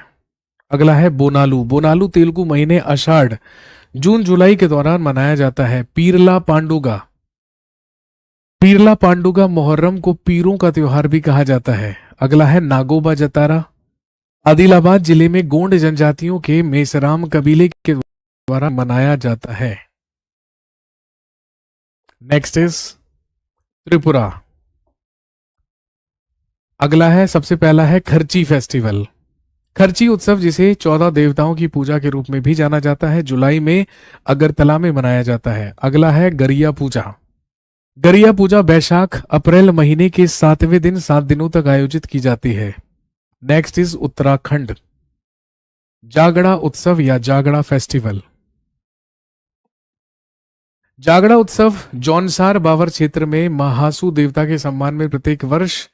अगला है बोनालू। बोनालू तेलुगु महीने आषाढ़ जून जुलाई के दौरान मनाया जाता है। पीरला पांडुगा। पीरला पांडुगा मुहर्रम को पीरों का त्योहार भी कहा जाता है। अगला है नागोबा जतारा। आदिलाबाद जिले में गोंड जनजातियों के मेसराम कबीले के द्वारा मनाया जाता है। Next is Tripura. अगला है, सबसे पहला है खर्ची फेस्टिवल। खर्ची उत्सव जिसे 14 देवताओं की पूजा के रूप में भी जाना जाता है, जुलाई में अगरतला में मनाया जाता है। अगला है गरिया पूजा। गरिया पूजा बैशाख अप्रैल महीने के 7वें दिन 7 दिनों तक आयोजित की जाती है। Next is Uttarakhand. जागड़ा उत्सव या जागड़ा फेस्टिवल। जागड़ा उत्सव जौनसार बावर क्षेत्र में महासू देवता के सम्मान में प्रत्येक वर्ष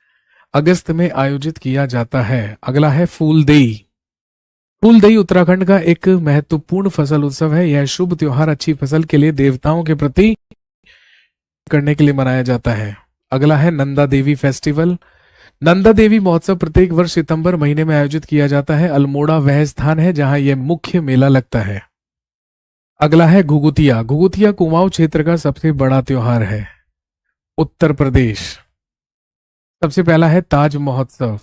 अगस्त में आयोजित किया जाता है। अगला है फूलदेई। फूलदेई उत्तराखंड का एक महत्वपूर्ण फसल उत्सव है। यह शुभ त्योहार अच्छी फसल के लिए देवताओं के प्रति करने के लिए मनाया जाता है। अगला है नंदा देवी फेस्टिवल। नंदा देवी महोत्सव प्रत्येक वर्ष सितंबर महीने में आयोजित किया जाता है। अल्मोड़ा वह स्थान है जहां यह मुख्य मेला लगता है। अगला है घुघुतिया। घुघुतिया कुमाऊं क्षेत्र का सबसे बड़ा त्योहार है। उत्तर प्रदेश। सबसे पहला है ताज महोत्सव।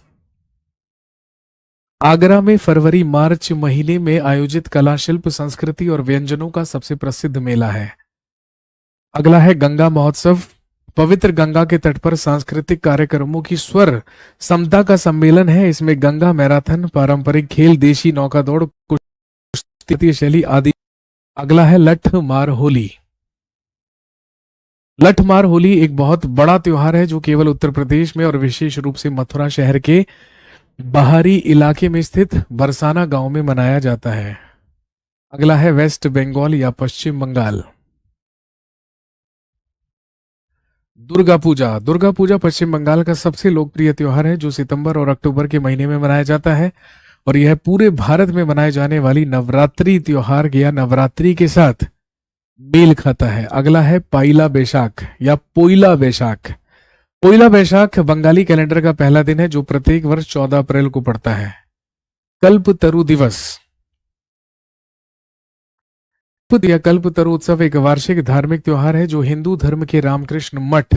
आगरा में फरवरी मार्च महीने में आयोजित कला शिल्प संस्कृति और व्यंजनों का सबसे प्रसिद्ध मेला है। अगला है गंगा महोत्सव। पवित्र गंगा के तट पर सांस्कृतिक कार्यक्रमों की स्वर समता का सम्मेलन है। इसमें गंगा मैराथन, पारंपरिक खेल, देशी नौका दौड़, कुश्ती शैली आदि अगला है लठ मार होली। लठ मार होली एक बहुत बड़ा त्योहार है जो केवल उत्तर प्रदेश में और विशेष रूप से मथुरा शहर के बाहरी इलाके में स्थित बरसाना गांव में मनाया जाता है। अगला है वेस्ट बंगाल या पश्चिम बंगाल। दुर्गा पूजा। दुर्गा पूजा पश्चिम बंगाल का सबसे लोकप्रिय त्योहार है जो सितंबर और अक्टूबर के महीने में मनाया जाता है और यह पूरे भारत में मनाए जाने वाली नवरात्रि त्योहार या नवरात्रि के साथ मेल खाता है। अगला है पाइला बैशाख या पोइला बैशाख। पोइला बैशाख बंगाली कैलेंडर का पहला दिन है जो प्रत्येक वर्ष 14 अप्रैल को पड़ता है। कल्पतरु दिवस या कल्पतरु उत्सव एक वार्षिक धार्मिक त्योहार है जो हिंदू धर्म के रामकृष्ण मठ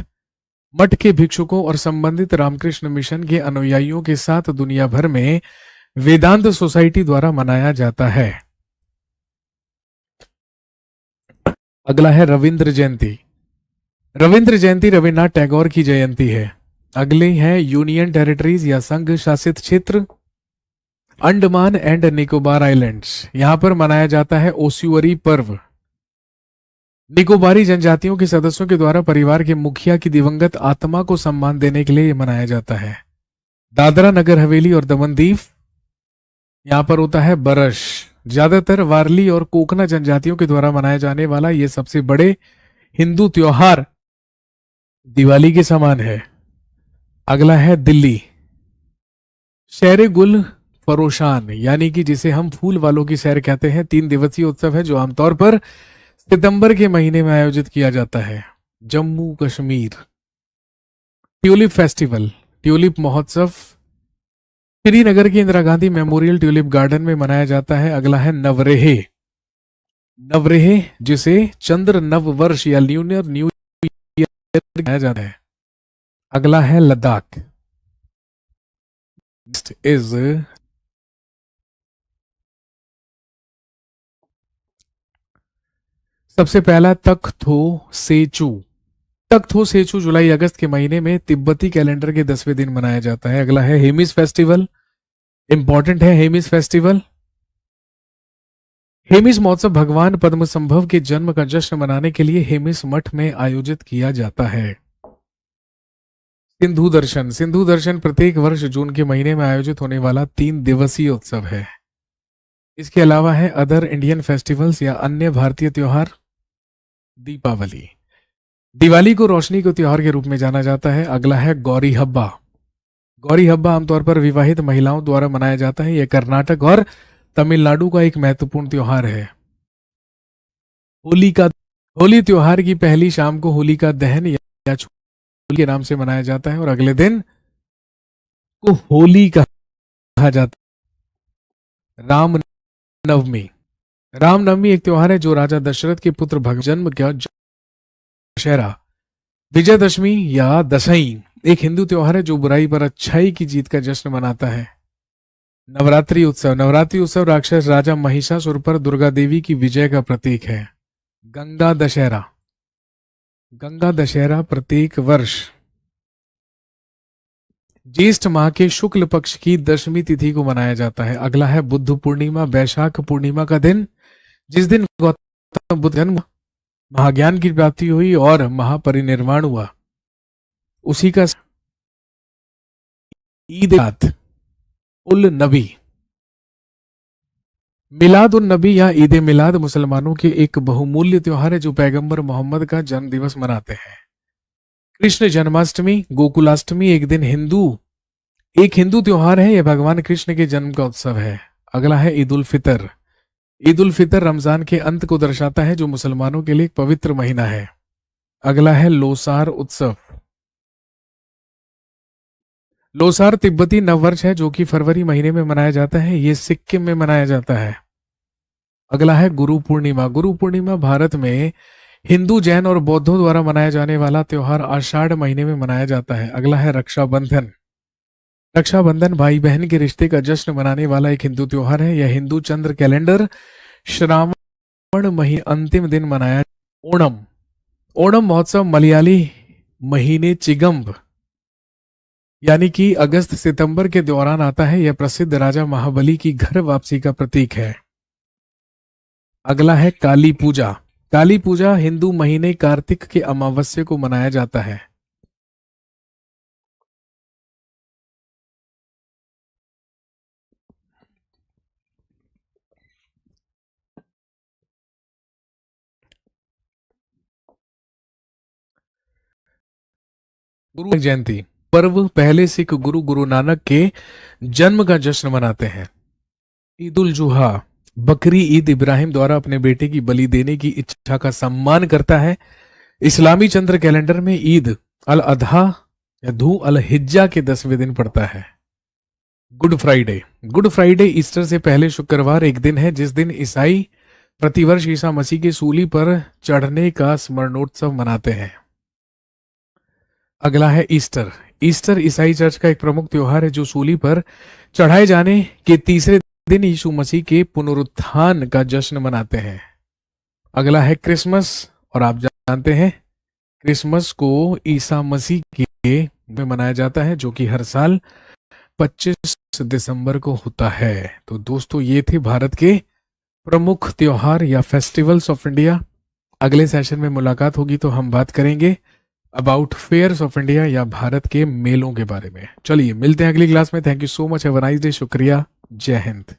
मठ के भिक्षुकों और संबंधित रामकृष्ण मिशन के अनुयायियों के साथ दुनिया भर में वेदांत सोसाइटी द्वारा मनाया जाता है। अगला है रविंद्र जयंती। रविंद्र जयंती रविन्द्रनाथ टैगोर की जयंती है। अगले हैं यूनियन टेरिटरीज या संघ शासित क्षेत्र। अंडमान एंड निकोबार आइलैंड्स, यहां पर मनाया जाता है ओस्यूरी पर्व। निकोबारी जनजातियों के सदस्यों के द्वारा परिवार के मुखिया की दिवंगत आत्मा को सम्मान देने के लिए मनाया जाता है। दादरा नगर हवेली और दमन दीव, यहां पर होता है बरस। ज्यादातर वारली और कोकना जनजातियों के द्वारा मनाया जाने वाला यह सबसे बड़े हिंदू त्योहार दिवाली के समान है। अगला है दिल्ली। शेर गुल फरोशान यानी कि जिसे हम फूल वालों की सैर कहते हैं 3 दिवसीय उत्सव है जो आमतौर पर सितंबर के महीने में आयोजित किया जाता है। Jammu Kashmir. Tulip festival, tulip महोत्सव श्रीनगर के Indira Gandhi memorial tulip garden में मनाया जाता है। अगला है नवरेह। नवरेह जिसे चंद्र नव वर्ष या ल्यूनर न्यू ईयर कहा जाता है। अगला है लद्दाख। नेक्स्ट इज सबसे पहला तख्तो सेचू। तख्तो सेचू जुलाई अगस्त के महीने में तिब्बती कैलेंडर के 10वें दिन मनाया जाता है। अगला है हेमिस फेस्टिवल। इंपॉर्टेंट है हेमिस फेस्टिवल। हेमिस महोत्सव भगवान पद्म संभव के जन्म का जश्न मनाने के लिए हेमिस मठ में आयोजित किया जाता है। सिंधु दर्शन। सिंधु दर्शन प्रत्येक वर्ष जून के महीने में आयोजित होने वाला 3 दिवसीय उत्सव है। इसके अलावा है अदर इंडियन फेस्टिवल्स या अन्य भारतीय त्योहार। दीपावली। दिवाली को रोशनी के त्योहार के रूप में जाना जाता है। अगला है गौरी हब्बा। गौरी हब्बा आमतौर पर विवाहित महिलाओं द्वारा मनाया जाता है। यह कर्नाटक और तमिलनाडु का एक महत्वपूर्ण त्योहार है। होली त्योहार की पहली शाम को होली का दहन या होली के नाम से मनाया जाता है और अगले दिन को होली कहा जाता है। रामनवमी। रामनवमी एक त्योहार है जो राजा दशरथ के पुत्र भगवान जन्म का दशहरा। विजयदशमी या दशई एक हिंदू त्योहार है जो बुराई पर अच्छाई की जीत का जश्न मनाता है। नवरात्रि उत्सव। नवरात्रि उत्सव राक्षस राजा महिषासुर पर दुर्गा देवी की विजय का प्रतीक है। गंगा दशहरा। गंगा दशहरा प्रत्येक वर्ष ज्येष्ठ माह के शुक्ल पक्ष की 10वीं तिथि को मनाया जाता है। अगला है बुद्ध पूर्णिमा। वैशाख पूर्णिमा का दिन जिस दिन गौतम बुद्ध जन्म महाज्ञान की प्राप्ति हुई और महापरिनिर्वाण हुआ, उसी का ईद उल नबी। मिलाद उन नबी या ईद मिलाद मुसलमानों के एक बहुमूल्य त्योहार है जो पैगंबर मोहम्मद का जन्म दिवस मनाते हैं। कृष्ण जन्माष्टमी गोकुलाष्टमी एक हिंदू त्योहार है। यह भगवान कृष्ण के जन्म का उत्सव है। अगला है ईद उल फितर। ईद उल फितर रमजान के अंत को दर्शाता है जो मुसलमानों के लिए एक पवित्र महीना है। अगला है लोसार उत्सव। लोसार तिब्बती नववर्ष है जो कि फरवरी महीने में मनाया जाता है। यह सिक्किम में मनाया जाता है। अगला है गुरु पूर्णिमा। गुरु पूर्णिमा भारत में हिंदू जैन और बौद्धों द्वारा मनाया जाने वाला त्योहार आषाढ़ महीने में मनाया जाता है। अगला है रक्षाबंधन। रक्षाबंधन भाई बहन के रिश्ते का जश्न मनाने वाला एक हिंदू त्योहार है। यह हिंदू चंद्र कैलेंडर श्रावण महीने अंतिम दिन मनाया। ओणम। ओणम महोत्सव मलयाली महीने चिगंब यानी कि अगस्त सितंबर के दौरान आता है। यह प्रसिद्ध राजा महाबली की घर वापसी का प्रतीक है। अगला है काली पूजा। काली पूजा हिंदू महीने कार्तिक के अमावस्या को मनाया जाता है। गुरु जयंती पर्व पहले सिख गुरु गुरु नानक के जन्म का जश्न मनाते हैं। ईद उल जुहा बकरी ईद इब्राहिम द्वारा अपने बेटे की बलि देने की इच्छा का सम्मान करता है। इस्लामी चंद्र कैलेंडर में ईद अल अधा या धू अल हिज्जा के 10वें दिन पड़ता है। Good Friday. Good Friday Easter से पहले शुक्रवार एक दिन है जिस दिन ईसाई प्रतिवर्ष ईसा मसीह की सूली पर चढ़ने का स्मरणोत्सव मनाते हैं। अगला है ईस्टर। ईस्टर ईसाई चर्च का एक प्रमुख त्योहार है जो सूली पर चढ़ाए जाने के तीसरे दिन यीशु मसीह के पुनरुत्थान का जश्न मनाते हैं। अगला है क्रिसमस, और आप जानते हैं क्रिसमस को ईसा मसीह के में मनाया जाता है जो कि हर साल 25 दिसंबर को होता है। तो दोस्तों ये थे भारत के प्रमुख त्योहार या फेस्टिवल्स ऑफ इंडिया। अगले सेशन में मुलाकात होगी तो हम बात करेंगे अबाउट फेयर्स ऑफ इंडिया या भारत के मेलों के बारे में। चलिए मिलते हैं अगली क्लास में। Thank you so much, have a nice day. शुक्रिया, जय हिंद।